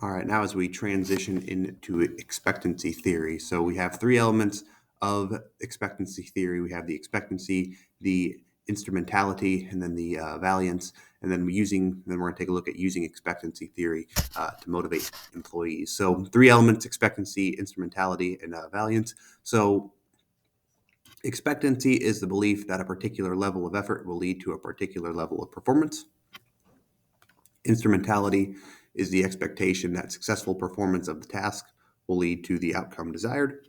All right, now as we transition into expectancy theory, so we have three elements of expectancy theory. We have the expectancy, the instrumentality, and then the variance. And then we're going to take a look at using expectancy theory to motivate employees. So three elements: expectancy, instrumentality, and variance. So expectancy is the belief that a particular level of effort will lead to a particular level of performance. Instrumentality is the expectation that successful performance of the task will lead to the outcome desired.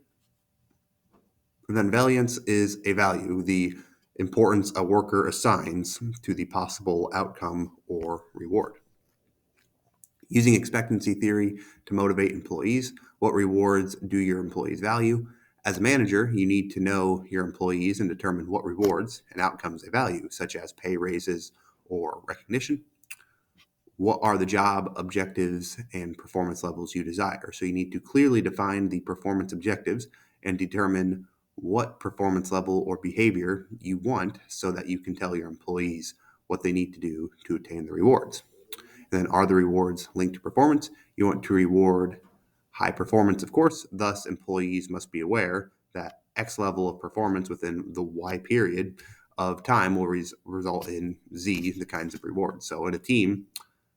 And then variance is a value, the importance a worker assigns to the possible outcome or reward. Using expectancy theory to motivate employees, what rewards do your employees value? As a manager, you need to know your employees and determine what rewards and outcomes they value, such as pay raises or recognition. What are the job objectives and performance levels you desire? So you need to clearly define the performance objectives and determine what performance level or behavior you want so that you can tell your employees what they need to do to attain the rewards. And then, are the rewards linked to performance? You want to reward high performance, of course. Thus, employees must be aware that X level of performance within the Y period of time will result in Z, the kinds of rewards. So in a team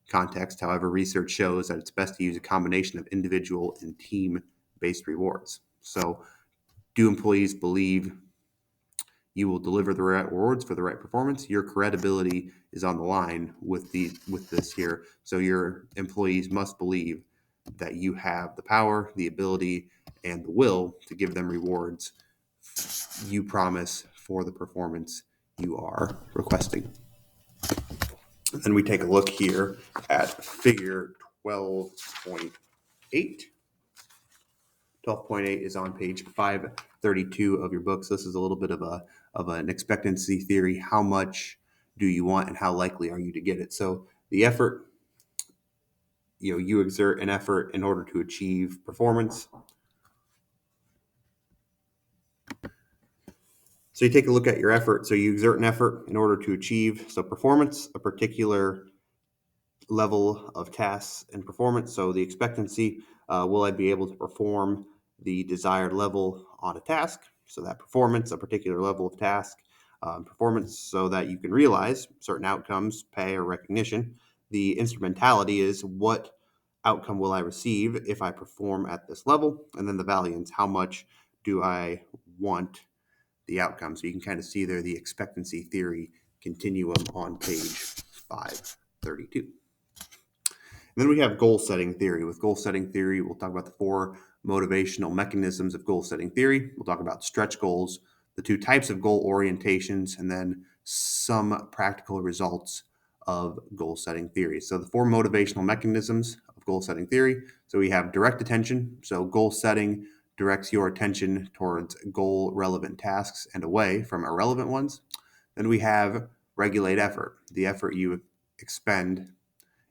context, however, research shows that it's best to use a combination of individual and team-based rewards. So do employees believe you will deliver the right rewards for the right performance? Your credibility is on the line with this here. So your employees must believe that you have the power, the ability, and the will to give them rewards you promise for the performance you are requesting. And we take a look here at figure 12.8. 12.8 is on page 532 of your book. So this is a little bit of an expectancy theory. How much do you want and how likely are you to get it? So the effort, you exert an effort in order to achieve performance. So you take a look at your effort. So you exert an effort in order to achieve performance, a particular level of tasks and performance. So the expectancy, will I be able to perform the desired level on a task? So that performance, a particular level of task performance, so that you can realize certain outcomes, pay or recognition. The instrumentality is what outcome will I receive if I perform at this level? And then the variance, how much do I want the outcome? So you can kind of see there the expectancy theory continuum on page 532. And then we have goal setting theory. With goal setting theory, we'll talk about the four motivational mechanisms of goal setting theory. We'll talk about stretch goals, the two types of goal orientations, and then some practical results of goal setting theory. So the four motivational mechanisms of goal setting theory. So we have direct attention. So goal setting directs your attention towards goal relevant tasks and away from irrelevant ones. Then we have regulate effort. The effort you expend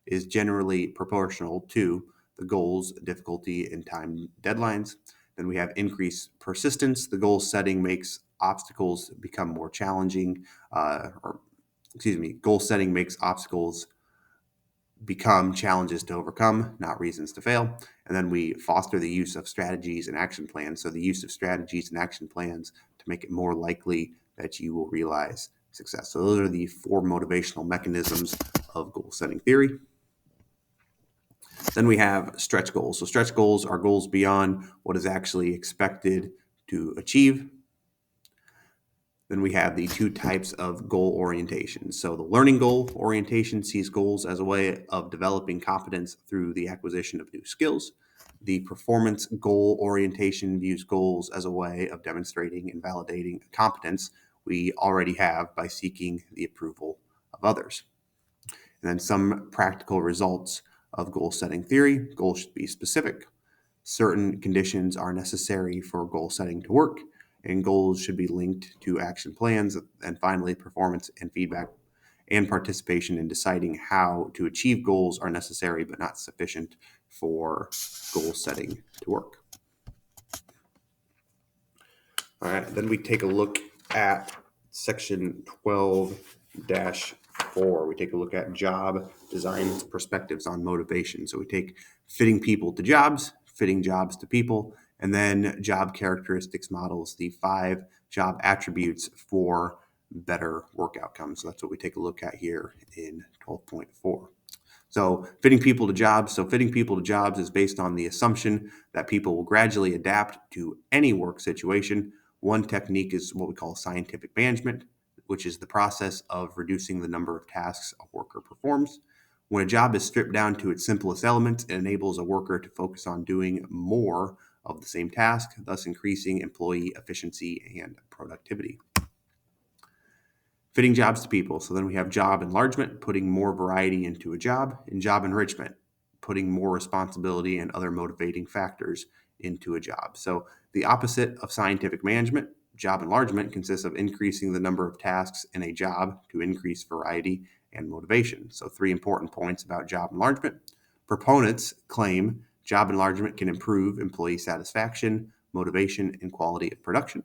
is generally proportional to the goal's difficulty and time deadlines. Then we have increased persistence. The goal setting makes obstacles become more challenging, goal setting makes obstacles become challenges to overcome, not reasons to fail. And then we foster the use of strategies and action plans. So the use of strategies and action plans to make it more likely that you will realize success. So those are the four motivational mechanisms of goal setting theory. Then we have stretch goals. So stretch goals are goals beyond what is actually expected to achieve. Then we have the two types of goal orientation. So the learning goal orientation sees goals as a way of developing competence through the acquisition of new skills. The performance goal orientation views goals as a way of demonstrating and validating competence we already have by seeking the approval of others. And then some practical results of goal setting theory. Goals should be specific. Certain conditions are necessary for goal setting to work, and goals should be linked to action plans. And finally, performance and feedback and participation in deciding how to achieve goals are necessary but not sufficient for goal setting to work. All right, then we take a look at section 12-4 4, we take a look at job design perspectives on motivation. So we take fitting people to jobs, fitting jobs to people, and then job characteristics models, the 5 job attributes for better work outcomes. So that's what we take a look at here in 12.4. So fitting people to jobs. So fitting people to jobs is based on the assumption that people will gradually adapt to any work situation. One technique is what we call scientific management, which is the process of reducing the number of tasks a worker performs. When a job is stripped down to its simplest elements, it enables a worker to focus on doing more of the same task, thus increasing employee efficiency and productivity. Fitting jobs to people. So then we have job enlargement, putting more variety into a job, and job enrichment, putting more responsibility and other motivating factors into a job. So the opposite of scientific management, job enlargement, consists of increasing the number of tasks in a job to increase variety and motivation. So 3 important points about job enlargement. Proponents claim job enlargement can improve employee satisfaction, motivation, and quality of production.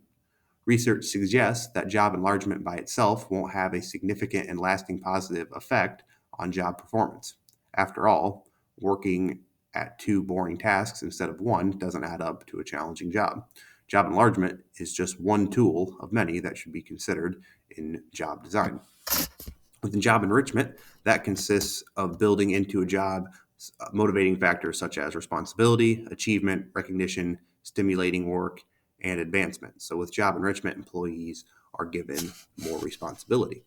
Research suggests that job enlargement by itself won't have a significant and lasting positive effect on job performance. After all, working at 2 boring tasks instead of 1 doesn't add up to a challenging job. Job enlargement is just one tool of many that should be considered in job design. Within job enrichment, that consists of building into a job motivating factors such as responsibility, achievement, recognition, stimulating work, and advancement. So with job enrichment, employees are given more responsibility.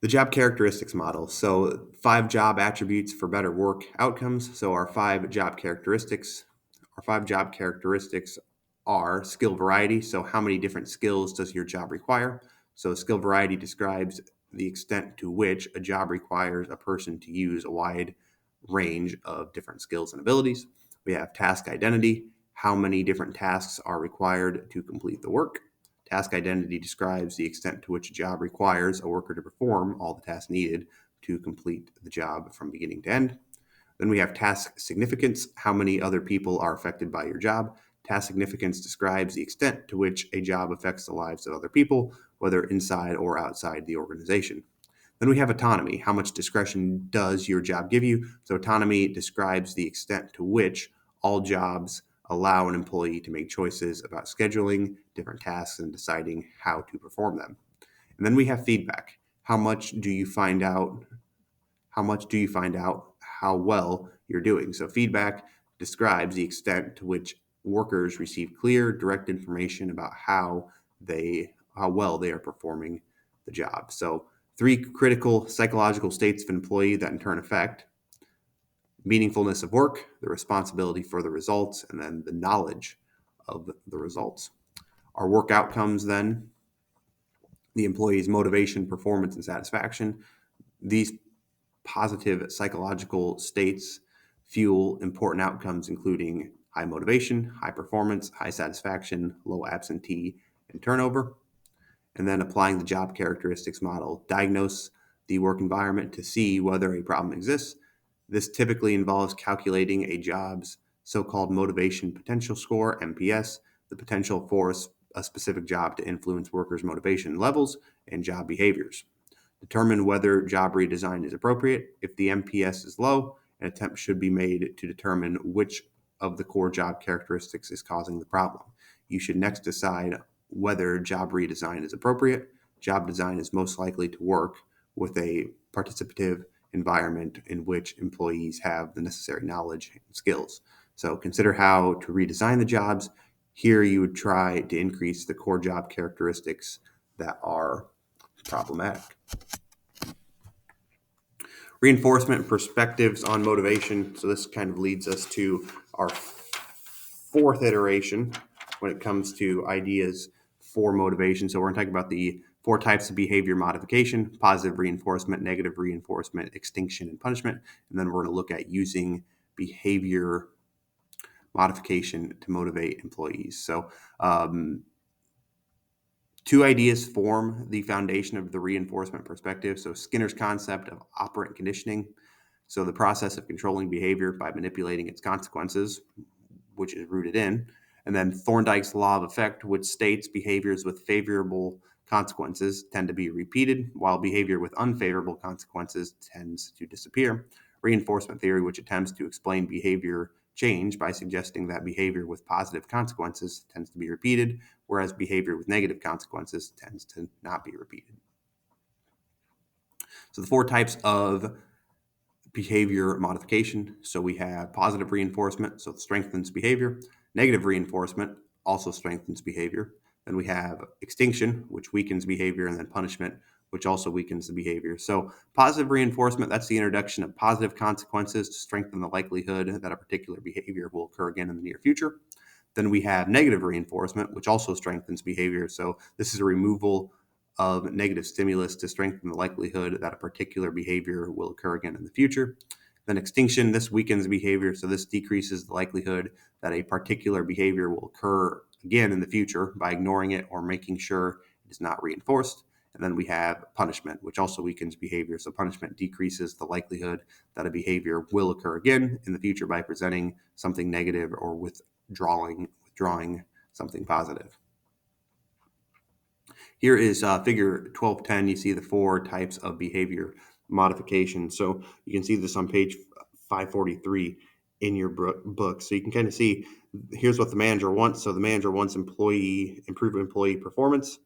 The job characteristics model. So 5 job attributes for better work outcomes. So our 5 job characteristics are skill variety. So how many different skills does your job require? So skill variety describes the extent to which a job requires a person to use a wide range of different skills and abilities. We have task identity. How many different tasks are required to complete the work? Task identity describes the extent to which a job requires a worker to perform all the tasks needed to complete the job from beginning to end. Then we have task significance. How many other people are affected by your job? Task significance describes the extent to which a job affects the lives of other people, whether inside or outside the organization. Then we have autonomy. How much discretion does your job give you? So autonomy describes the extent to which all jobs allow an employee to make choices about scheduling different tasks and deciding how to perform them. And then we have feedback. How much do you find out how well you're doing? So feedback describes the extent to which workers receive clear, direct information about how well they are performing the job. So 3 critical psychological states of an employee that in turn affect meaningfulness of work, the responsibility for the results, and then the knowledge of the results. Our work outcomes then, the employee's motivation, performance, and satisfaction. These positive psychological states fuel important outcomes, including high motivation, high performance, high satisfaction, low absentee and turnover. And then applying the job characteristics model, diagnose the work environment to see whether a problem exists. This typically involves calculating a job's so-called motivation potential score, MPS, the potential for a specific job to influence workers' motivation levels and job behaviors. Determine whether job redesign is appropriate. If the MPS is low, an attempt should be made to determine which of the core job characteristics is causing the problem. You should next decide whether job redesign is appropriate. Job design is most likely to work with a participative environment in which employees have the necessary knowledge and skills. So consider how to redesign the jobs. Here you would try to increase the core job characteristics that are problematic. Reinforcement perspectives on motivation. So this kind of leads us to our 4th iteration when it comes to ideas for motivation. So we're going to talk about the 4 types of behavior modification: positive reinforcement, negative reinforcement, extinction, and punishment. And then we're going to look at using behavior modification to motivate employees. So 2 ideas form the foundation of the reinforcement perspective. So Skinner's concept of operant conditioning. So the process of controlling behavior by manipulating its consequences, which is rooted in. And then Thorndike's law of effect, which states behaviors with favorable consequences tend to be repeated, while behavior with unfavorable consequences tends to disappear. Reinforcement theory, which attempts to explain behavior change by suggesting that behavior with positive consequences tends to be repeated, whereas behavior with negative consequences tends to not be repeated. So the 4 types of behavior modification. So we have positive reinforcement, so it strengthens behavior. Negative reinforcement also strengthens behavior. Then we have extinction, which weakens behavior, and then punishment, which also weakens the behavior. So positive reinforcement, that's the introduction of positive consequences to strengthen the likelihood that a particular behavior will occur again in the near future. Then we have negative reinforcement, which also strengthens behavior. So this is a removal of negative stimulus to strengthen the likelihood that a particular behavior will occur again in the future. Then extinction, this weakens behavior, so this decreases the likelihood that a particular behavior will occur again in the future by ignoring it or making sure it is not reinforced. And then we have punishment, which also weakens behavior. So punishment decreases the likelihood that a behavior will occur again in the future by presenting something negative or withdrawing something positive. Here is figure 1210. You see the 4 types of behavior modification. So you can see this on page 543 in your book. So you can kind of see here's what the manager wants. So the manager wants improve employee performance.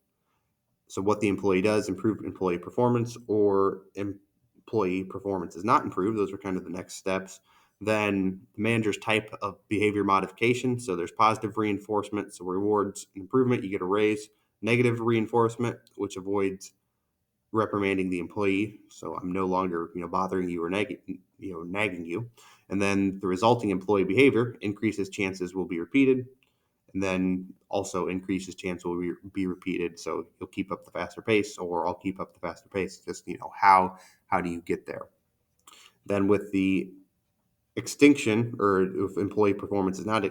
So what the employee does, improve employee performance, or employee performance is not improved. Those are kind of the next steps. Then the manager's type of behavior modification. So there's positive reinforcement. So rewards improvement, you get a raise. Negative reinforcement, which avoids reprimanding the employee. So I'm no longer, bothering you or nagging you. And then the resulting employee behavior increases chances will be repeated, and then also increases chance will be repeated. So you'll keep up the faster pace, or I'll keep up the faster pace. Just how do you get there? Then with the extinction, or if employee performance is not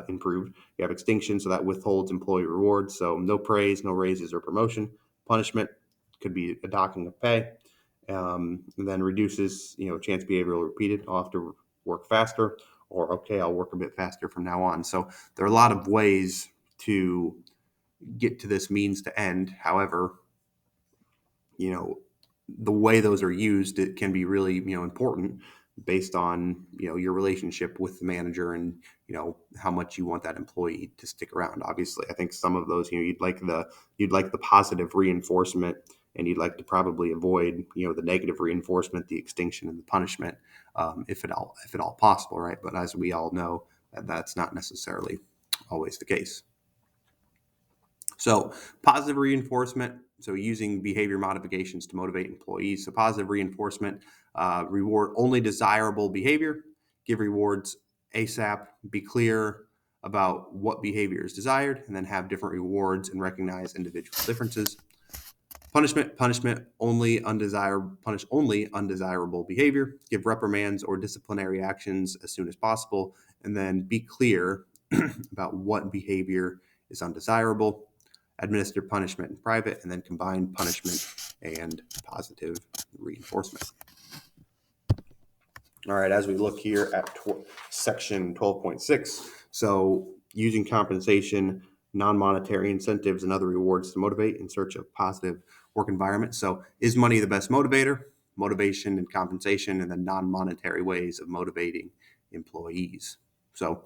improved, you have extinction, so that withholds employee rewards. So no praise, no raises or promotion. Punishment could be a docking of pay, and then reduces chance behavior will repeat it. I'll have to work faster, or okay, I'll work a bit faster from now on. So there are a lot of ways to get to this means to end. However, the way those are used, it can be really important based on your relationship with the manager and how much you want that employee to stick around. Obviously, I think some of those you'd like the positive reinforcement, and you'd like to probably avoid the negative reinforcement, the extinction, and the punishment, if at all possible, right? But as we all know, that's not necessarily always the case. So positive reinforcement, so using behavior modifications to motivate employees. So positive reinforcement, reward only desirable behavior, give rewards ASAP, be clear about what behavior is desired, and then have different rewards and recognize individual differences. Punishment, punish only undesirable behavior, give reprimands or disciplinary actions as soon as possible, and then be clear about what behavior is undesirable. Administer punishment in private, and then combine punishment and positive reinforcement. All right, as we look here at section 12.6, so using compensation, non-monetary incentives, and other rewards to motivate in search of positive work environment. So is money the best motivator? Motivation and compensation, and then non-monetary ways of motivating employees. So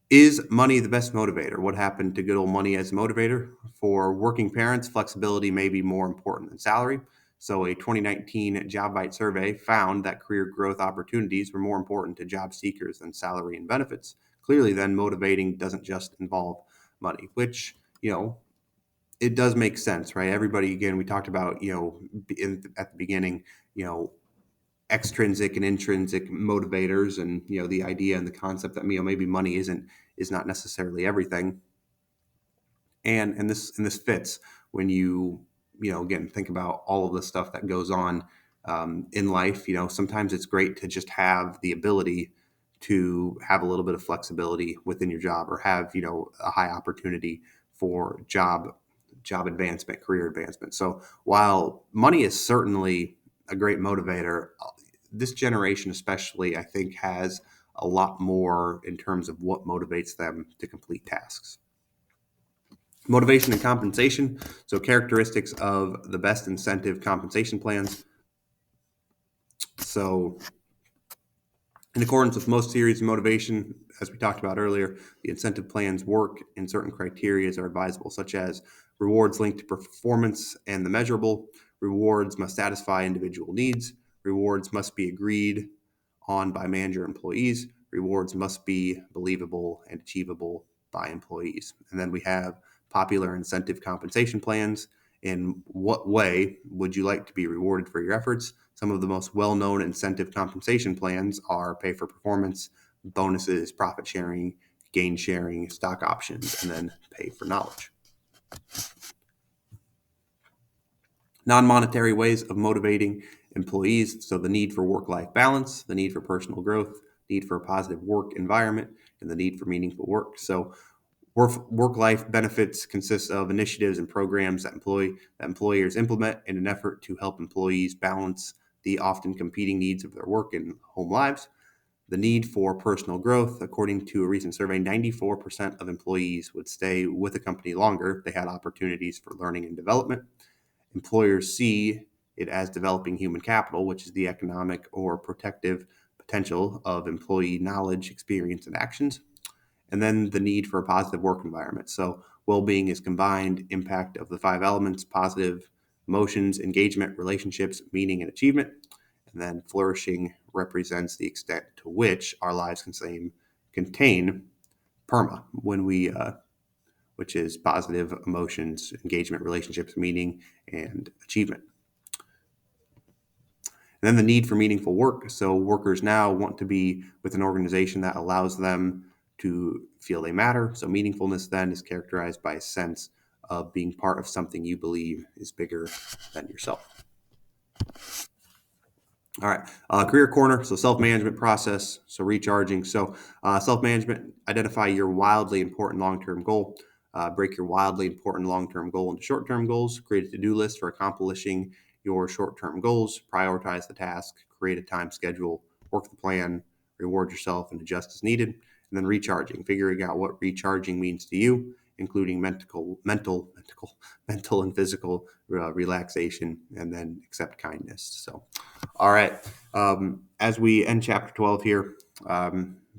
is money the best motivator? What happened to good old money as a motivator? For working parents, flexibility may be more important than salary. So a 2019 JobVite survey found that career growth opportunities were more important to job seekers than salary and benefits. Clearly, then motivating doesn't just involve money, which, it does make sense, right? Everybody, again, we talked about, at the beginning, extrinsic and intrinsic motivators, and the idea and the concept that maybe money is not necessarily everything, and this fits when you again think about all of the stuff that goes on in life. Sometimes it's great to just have the ability to have a little bit of flexibility within your job, or have a high opportunity for job advancement, career advancement. So while money is certainly a great motivator, this generation especially, I think, has a lot more in terms of what motivates them to complete tasks. Motivation and compensation. So characteristics of the best incentive compensation plans. So in accordance with most theories of motivation, as we talked about earlier, the incentive plans work and certain criteria are advisable, such as rewards linked to performance and the measurable. Rewards must satisfy individual needs. Rewards must be agreed on by manager and employees. Rewards must be believable and achievable by employees. And then we have popular incentive compensation plans. In what way would you like to be rewarded for your efforts? Some of the most well-known incentive compensation plans are pay for performance, bonuses, profit sharing, gain sharing, stock options, and then pay for knowledge. Non-monetary ways of motivating employees. So the need for work-life balance, the need for personal growth, need for a positive work environment, and the need for meaningful work. So work-life benefits consist of initiatives and programs that employers implement in an effort to help employees balance the often competing needs of their work and home lives. The need for personal growth. According to a recent survey, 94% of employees would stay with a company longer if they had opportunities for learning and development. Employers see it as developing human capital, which is the economic or protective potential of employee knowledge, experience, and actions. And then the need for a positive work environment. So well-being is combined impact of the five elements: positive emotions, engagement, relationships, meaning, and achievement. And then flourishing represents the extent to which our lives contain PERMA, which is positive emotions, engagement, relationships, meaning, and achievement. And then the need for meaningful work. So workers now want to be with an organization that allows them to feel they matter. So meaningfulness then is characterized by a sense of being part of something you believe is bigger than yourself. All right, career corner. So self-management process. So recharging. So self-management, identify your wildly important long-term goal. Break your wildly important long-term goal into short-term goals. Create a to-do list for accomplishing your short-term goals. Prioritize the task. Create a time schedule. Work the plan. Reward yourself and adjust as needed. And then recharging. Figuring out what recharging means to you, including mental and physical relaxation, and then accept kindness. So, all right. As we end chapter 12 here,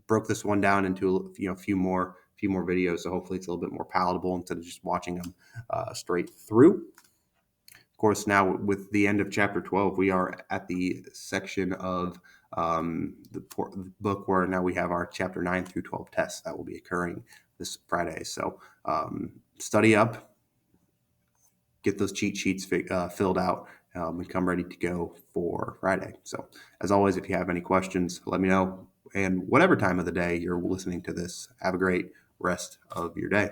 broke this one down into a few more videos, so hopefully it's a little bit more palatable instead of just watching them straight through. Of course, now with the end of chapter 12, we are at the section of the book where now we have our chapter 9 through 12 tests that will be occurring this Friday. So study up, get those cheat sheets filled out, and come ready to go for Friday. So as always, if you have any questions, let me know. And whatever time of the day you're listening to this, have a great rest of your day.